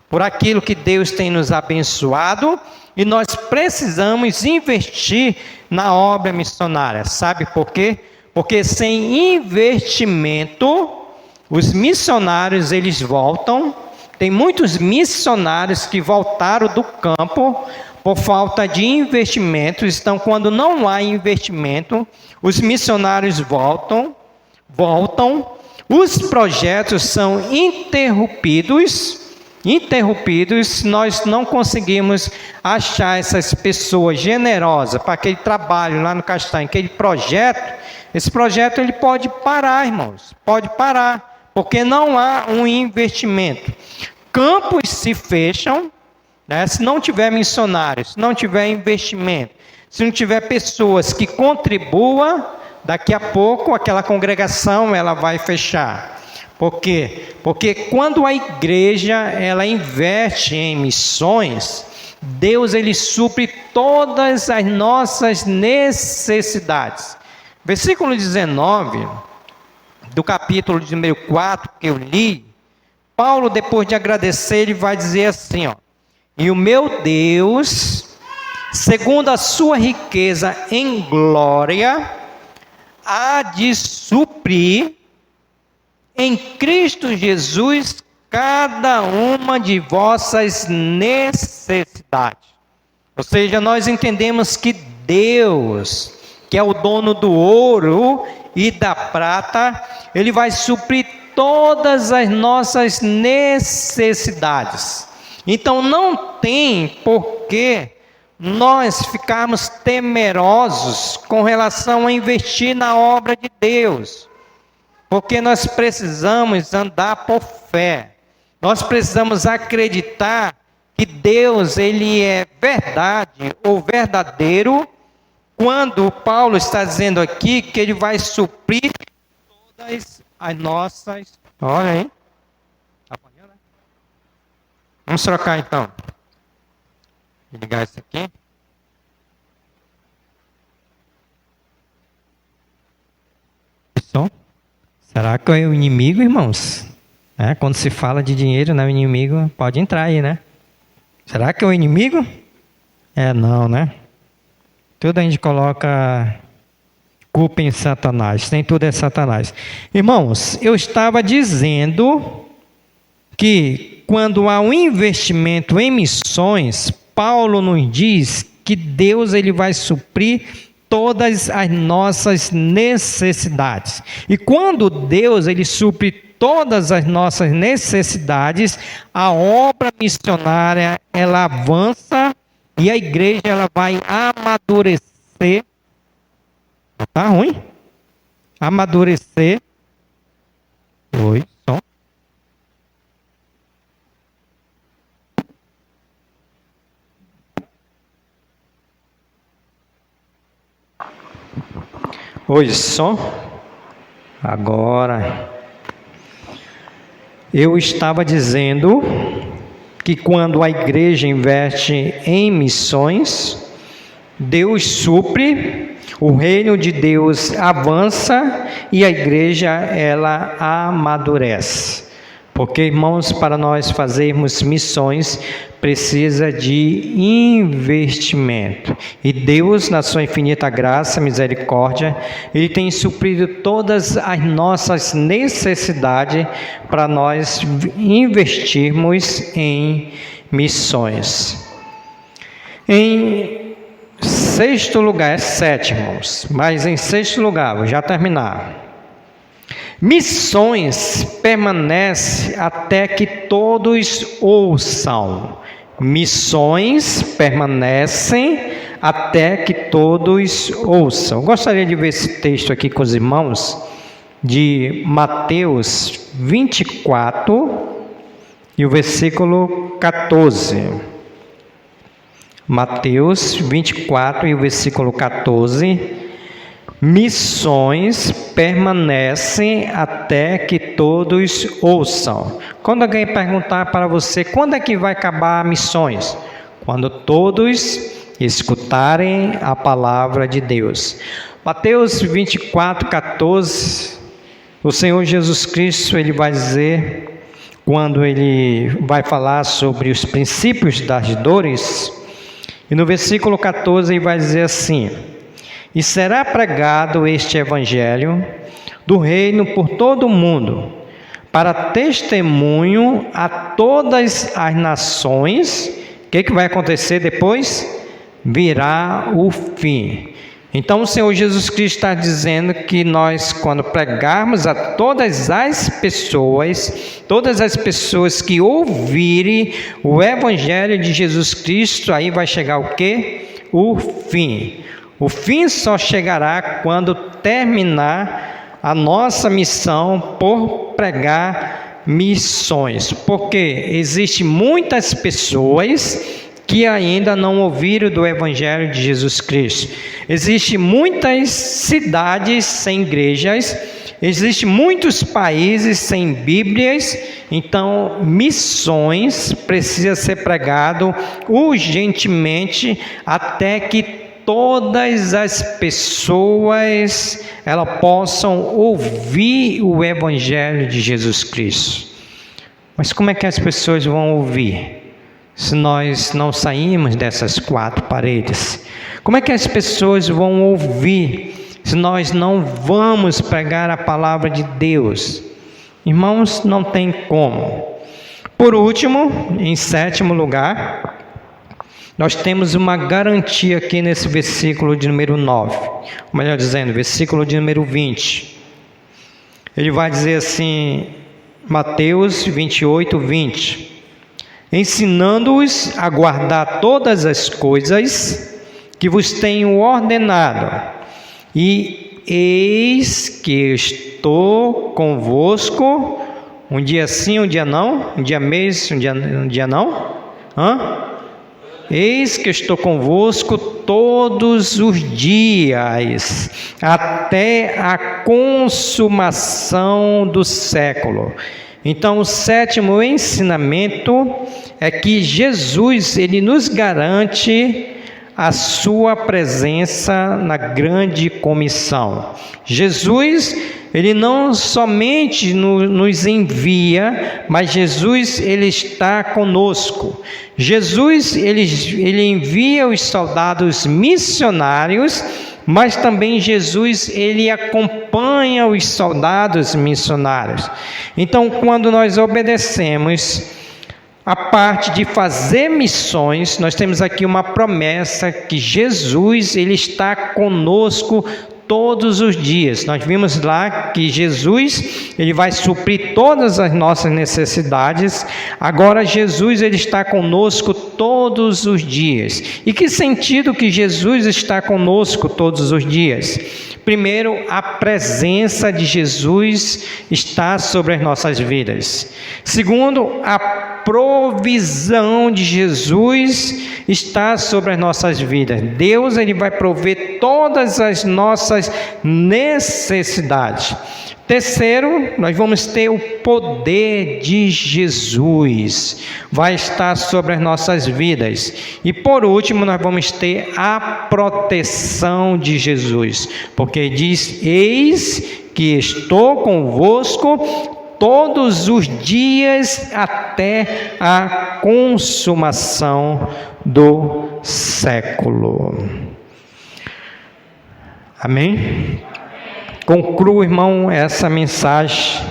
[SPEAKER 1] por aquilo que Deus tem nos abençoado, e nós precisamos investir na obra missionária. Sabe por quê? Porque sem investimento, os missionários eles voltam. Tem muitos missionários que voltaram do campo por falta de investimento. Então, quando não há investimento, os missionários voltam, os projetos são interrompidos, nós não conseguimos achar essas pessoas generosas para aquele trabalho lá no Castanho, aquele projeto. Esse projeto ele pode parar, irmãos, pode parar, porque não há um investimento. Campos se fecham, né? Se não tiver missionários, se não tiver investimento, se não tiver pessoas que contribuam, daqui a pouco aquela congregação ela vai fechar. Por quê? Porque quando a igreja ela investe em missões, Deus ele supre todas as nossas necessidades. Versículo 19 do capítulo de número 4 que eu li, Paulo, depois de agradecer, ele vai dizer assim, ó: e o meu Deus, segundo a sua riqueza em glória, há de suprir em Cristo Jesus cada uma de vossas necessidades. Ou seja, nós entendemos que Deus que é o dono do ouro e da prata, Ele vai suprir todas as nossas necessidades. Então não tem porquê nós ficarmos temerosos com relação a investir na obra de Deus, porque nós precisamos andar por fé. Nós precisamos acreditar que Deus, Ele é verdade ou verdadeiro, quando Paulo está dizendo aqui que Ele vai suprir todas as nossas... Olha aí. Vamos trocar então. Vou ligar isso aqui. Som. Será que é o inimigo, irmãos? Quando se fala de dinheiro, né, o inimigo pode entrar aí, né? Será que é o inimigo? Não, né? Tudo a gente coloca culpa em Satanás. Nem tudo é Satanás. Irmãos, eu estava dizendo que quando há um investimento em missões, Paulo nos diz que Deus ele vai suprir todas as nossas necessidades. E quando Deus ele supre todas as nossas necessidades, a obra missionária ela avança e a igreja ela vai amadurecer. Tá ruim? Amadurecer. Oi, som. Oi, som. Agora. Eu estava dizendo que quando a igreja investe em missões, Deus supre, o reino de Deus avança e a igreja ela amadurece. Porque, irmãos, para nós fazermos missões, precisa de investimento. E Deus, na sua infinita graça, misericórdia, Ele tem suprido todas as nossas necessidades para nós investirmos em missões. Em sexto lugar, sete, irmãos, mas em sexto lugar, vou já terminar. Missões permanece até que todos ouçam. Missões permanecem até que todos ouçam. Eu gostaria de ver esse texto aqui com os irmãos, de Mateus 24 e o versículo 14. Mateus 24 e o versículo 14. Missões permanecem até que todos ouçam. Quando alguém perguntar para você, quando é que vai acabar missões? Quando todos escutarem a palavra de Deus. Mateus 24, 14, o Senhor Jesus Cristo, Ele vai dizer, quando Ele vai falar sobre os princípios das dores, e no versículo 14 Ele vai dizer assim: e será pregado este evangelho do reino por todo o mundo, para testemunho a todas as nações. O que vai acontecer depois? Virá o fim. Então o Senhor Jesus Cristo está dizendo que nós, quando pregarmos a todas as pessoas que ouvirem o evangelho de Jesus Cristo, aí vai chegar o quê? O fim. O fim só chegará quando terminar a nossa missão por pregar missões. Porque existem muitas pessoas que ainda não ouviram do Evangelho de Jesus Cristo. Existem muitas cidades sem igrejas, existem muitos países sem Bíblias. Então, missões precisa ser pregado urgentemente até que todas as pessoas elas possam ouvir o Evangelho de Jesus Cristo. Mas como é que as pessoas vão ouvir se nós não sairmos dessas quatro paredes? Como é que as pessoas vão ouvir se nós não vamos pregar a palavra de Deus? Irmãos, não tem como. Por último, em sétimo lugar, nós temos uma garantia aqui nesse versículo de número 9, ou melhor dizendo, versículo de número 20. Ele vai dizer assim, Mateus 28, 20: ensinando-os a guardar todas as coisas que vos tenho ordenado, e eis que estou convosco, um dia sim, um dia não, um dia mês, um dia não, eis que estou convosco todos os dias, até a consumação do século. Então, o sétimo ensinamento é que Jesus, ele nos garante a sua presença na grande comissão. Jesus, ele não somente nos envia, mas Jesus, ele está conosco. Jesus, ele envia os soldados missionários, mas também Jesus, ele acompanha os soldados missionários. Então, quando nós obedecemos a parte de fazer missões, nós temos aqui uma promessa que Jesus, ele está conosco todos os dias. Nós vimos lá que Jesus, ele vai suprir todas as nossas necessidades. Agora Jesus, ele está conosco todos os dias. E que sentido que Jesus está conosco todos os dias? Primeiro, a presença de Jesus está sobre as nossas vidas. Segundo, a provisão de Jesus está sobre as nossas vidas. Deus, ele vai prover todas as nossas necessidades. Terceiro, nós vamos ter o poder de Jesus, vai estar sobre as nossas vidas. E por último, nós vamos ter a proteção de Jesus, porque diz: eis que estou convosco todos os dias até a consumação do século. Amém? Concluo, irmão, essa mensagem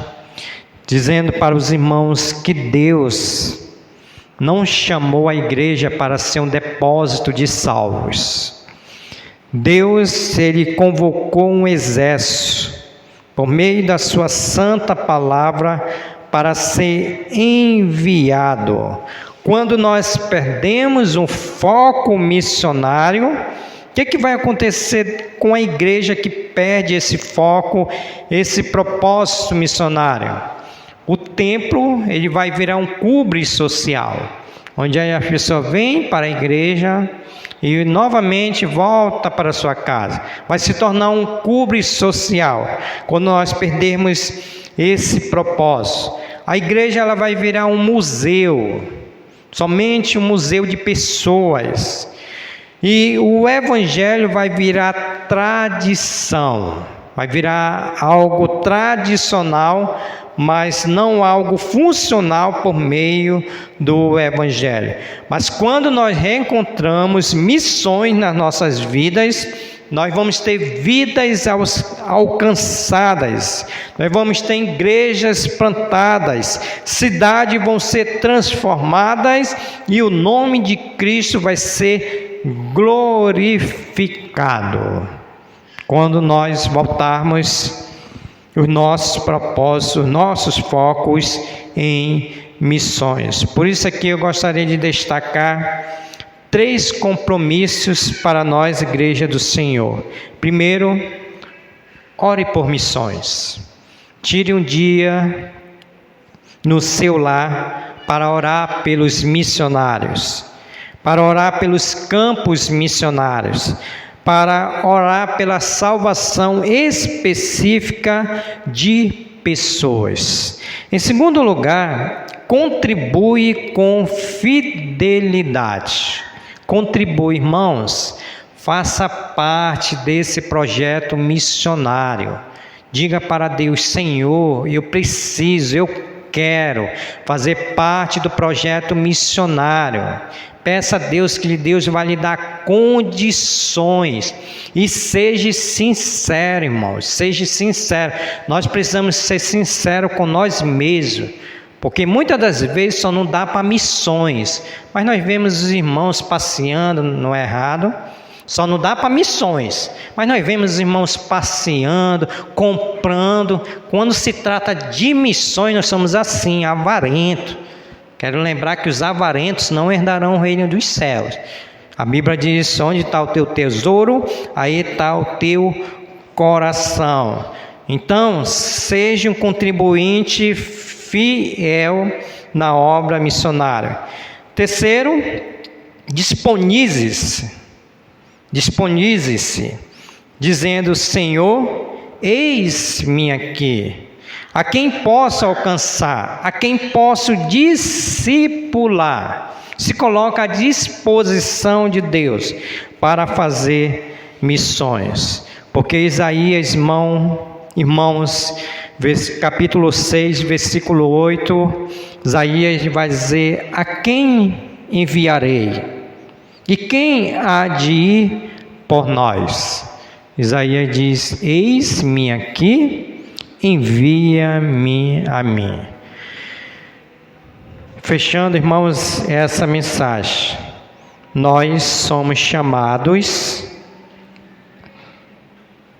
[SPEAKER 1] dizendo para os irmãos que Deus não chamou a igreja para ser um depósito de salvos. Deus, ele convocou um exército por meio da sua santa palavra para ser enviado. Quando nós perdemos um foco missionário, o que vai acontecer com a igreja que perde esse foco, esse propósito missionário? O templo, ele vai virar um clube social, onde a pessoa vem para a igreja e novamente volta para a sua casa. Vai se tornar um clube social, quando nós perdermos esse propósito. A igreja, ela vai virar um museu, somente um museu de pessoas. E o evangelho vai virar tradição, vai virar algo tradicional, mas não algo funcional por meio do evangelho. Mas quando nós reencontramos missões nas nossas vidas, nós vamos ter vidas alcançadas, nós vamos ter igrejas plantadas, cidades vão ser transformadas e o nome de Cristo vai ser glorificado. Quando nós voltarmos os nossos propósitos, nossos focos em missões. Por isso aqui eu gostaria de destacar 3 compromissos para nós, Igreja do Senhor. Primeiro, ore por missões. Tire um dia no seu lar para orar pelos missionários, para orar pelos campos missionários, para orar pela salvação específica de pessoas. Em segundo lugar, contribui com fidelidade. Contribui, irmãos, faça parte desse projeto missionário. Diga para Deus: Senhor, eu preciso, eu quero fazer parte do projeto missionário. Peça a Deus que Deus vai lhe dar condições. E seja sincero, irmãos, seja sincero. Nós precisamos ser sinceros com nós mesmos. Porque muitas das vezes só não dá para missões, mas nós vemos os irmãos passeando, não é errado, só não dá para missões, mas nós vemos os irmãos passeando, comprando. Quando se trata de missões, nós somos assim, avarentos. Quero lembrar que os avarentos não herdarão o reino dos céus. A Bíblia diz: onde está o teu tesouro, aí está o teu coração. Então, seja um contribuinte fiel na obra missionária. Terceiro, disponize-se, dizendo: Senhor, eis-me aqui. A quem posso alcançar, a quem posso discipular. Se coloca à disposição de Deus para fazer missões. Porque Isaías, irmãos, capítulo 6, versículo 8, Isaías vai dizer: a quem enviarei? E quem há de ir por nós? Isaías diz: eis-me aqui, envia-me a mim. Fechando, irmãos, essa mensagem, nós somos chamados,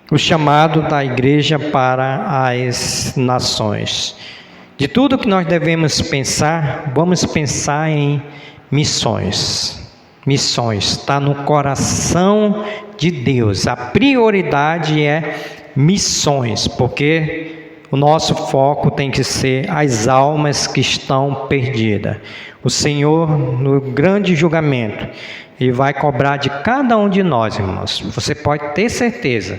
[SPEAKER 1] o chamado da igreja para as nações. De tudo que nós devemos pensar, vamos pensar em missões. Missões está no coração de Deus. A prioridade é missões, porque o nosso foco tem que ser as almas que estão perdidas. O Senhor, no grande julgamento, Ele vai cobrar de cada um de nós, irmãos. Você pode ter certeza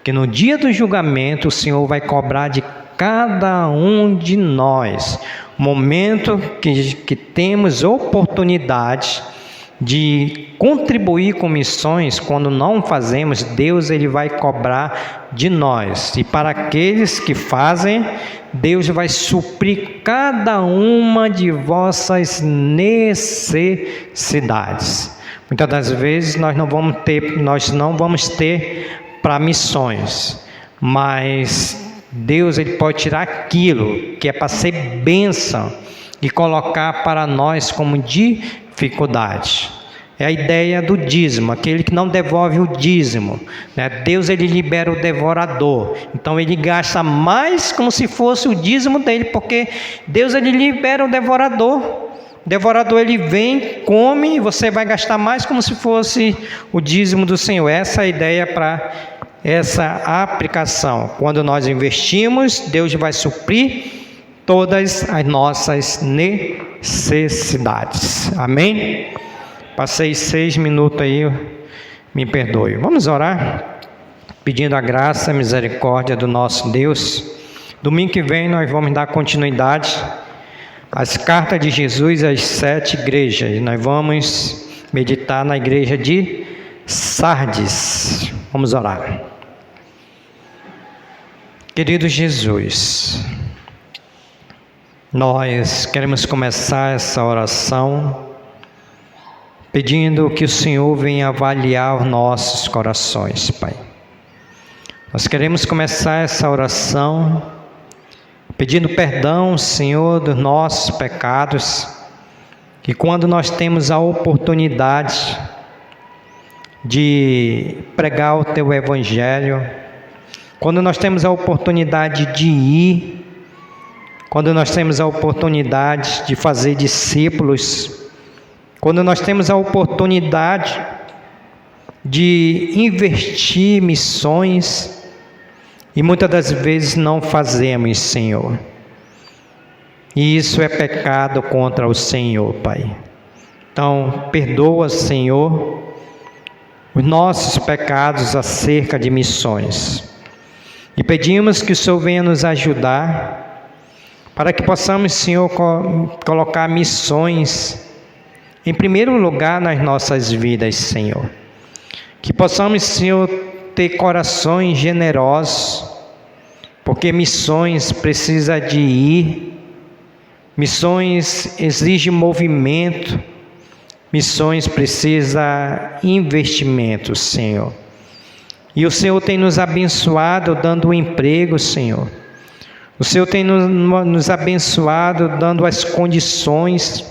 [SPEAKER 1] que no dia do julgamento o Senhor vai cobrar de cada um de nós. Momento que temos oportunidade de contribuir com missões, quando não fazemos, Deus ele vai cobrar de nós. E para aqueles que fazem, Deus vai suprir cada uma de vossas necessidades. Muitas das vezes nós não vamos ter para missões, mas Deus ele pode tirar aquilo que é para ser bênção e colocar para nós como dificuldade. É a ideia do dízimo, aquele que não devolve o dízimo, né? Deus ele libera o devorador, então ele gasta mais como se fosse o dízimo dele, porque Deus ele libera o devorador. O devorador ele vem, come, e você vai gastar mais como se fosse o dízimo do Senhor. Essa é a ideia para essa aplicação. Quando nós investimos, Deus vai suprir todas as nossas necessidades. Amém? Passei 6 minutos aí, me perdoe. Vamos orar, pedindo a graça e a misericórdia do nosso Deus. Domingo que vem nós vamos dar continuidade às cartas de Jesus às 7 igrejas. Nós vamos meditar na igreja de Sardes. Vamos orar. Querido Jesus, nós queremos começar essa oração pedindo que o Senhor venha avaliar os nossos corações, Pai. Nós queremos começar essa oração pedindo perdão, Senhor, dos nossos pecados, e quando nós temos a oportunidade de pregar o Teu Evangelho, quando nós temos a oportunidade de ir, quando nós temos a oportunidade de fazer discípulos, quando nós temos a oportunidade de investir em missões, e muitas das vezes não fazemos, Senhor. E isso é pecado contra o Senhor, Pai. Então, perdoa, Senhor, os nossos pecados acerca de missões. E pedimos que o Senhor venha nos ajudar, para que possamos, Senhor, colocar missões em primeiro lugar nas nossas vidas, Senhor. Que possamos, Senhor, ter corações generosos, porque missões precisa de ir, missões exige movimento, missões precisa investimento, Senhor. E o Senhor tem nos abençoado dando um emprego, Senhor. O Senhor tem nos abençoado, dando as condições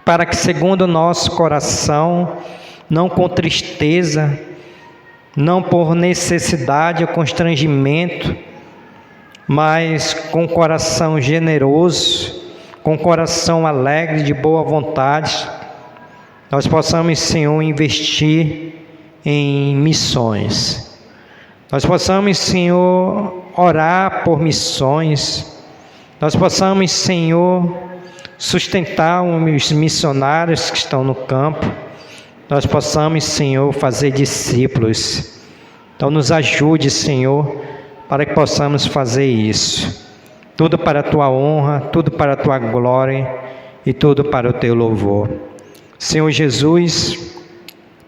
[SPEAKER 1] para que, segundo o nosso coração, não com tristeza, não por necessidade ou constrangimento, mas com coração generoso, com coração alegre, de boa vontade, nós possamos, Senhor, investir em missões. Nós possamos, Senhor, orar por missões. Nós possamos, Senhor, sustentar os missionários que estão no campo. Nós possamos, Senhor, fazer discípulos. Então nos ajude, Senhor, para que possamos fazer isso. Tudo para a Tua honra, tudo para a Tua glória e tudo para o Teu louvor. Senhor Jesus,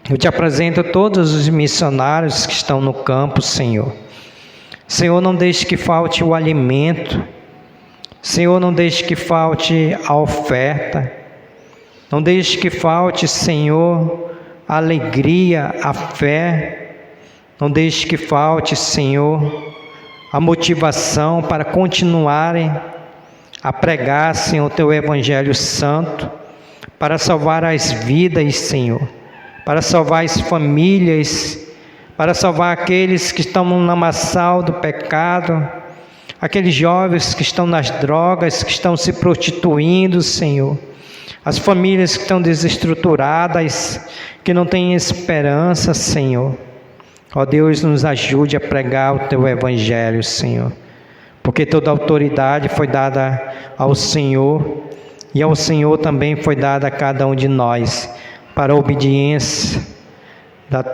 [SPEAKER 1] eu te apresento todos os missionários que estão no campo, Senhor. Senhor, não deixe que falte o alimento. Senhor, não deixe que falte a oferta. Não deixe que falte, Senhor, a alegria, a fé. Não deixe que falte, Senhor, a motivação para continuarem a pregar, Senhor, o Teu Evangelho Santo, para salvar as vidas, Senhor, para salvar as famílias, para salvar aqueles que estão no lamaçal do pecado, aqueles jovens que estão nas drogas, que estão se prostituindo, Senhor, as famílias que estão desestruturadas, que não têm esperança, Senhor. Ó Deus, nos ajude a pregar o Teu Evangelho, Senhor, porque toda autoridade foi dada ao Senhor, e ao Senhor também foi dada a cada um de nós, para a obediência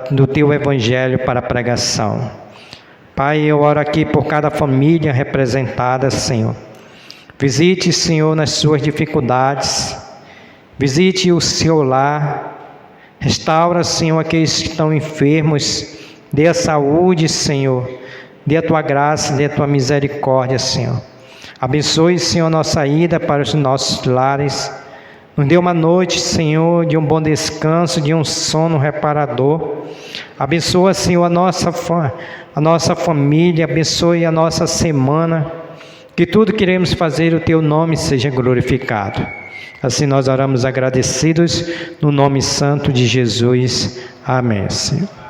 [SPEAKER 1] do Teu Evangelho para a pregação. Pai, eu oro aqui por cada família representada, Senhor. Visite, Senhor, nas suas dificuldades, visite o seu lar, restaura, Senhor, aqueles que estão enfermos, dê a saúde, Senhor, dê a Tua graça, dê a Tua misericórdia, Senhor. Abençoe, Senhor, nossa ida para os nossos lares. Nos dê uma noite, Senhor, de um bom descanso, de um sono reparador. Abençoa, Senhor, a nossa família, abençoe a nossa semana. Que tudo que iremos fazer, o Teu nome seja glorificado. Assim nós oramos agradecidos, no nome santo de Jesus. Amém, Senhor.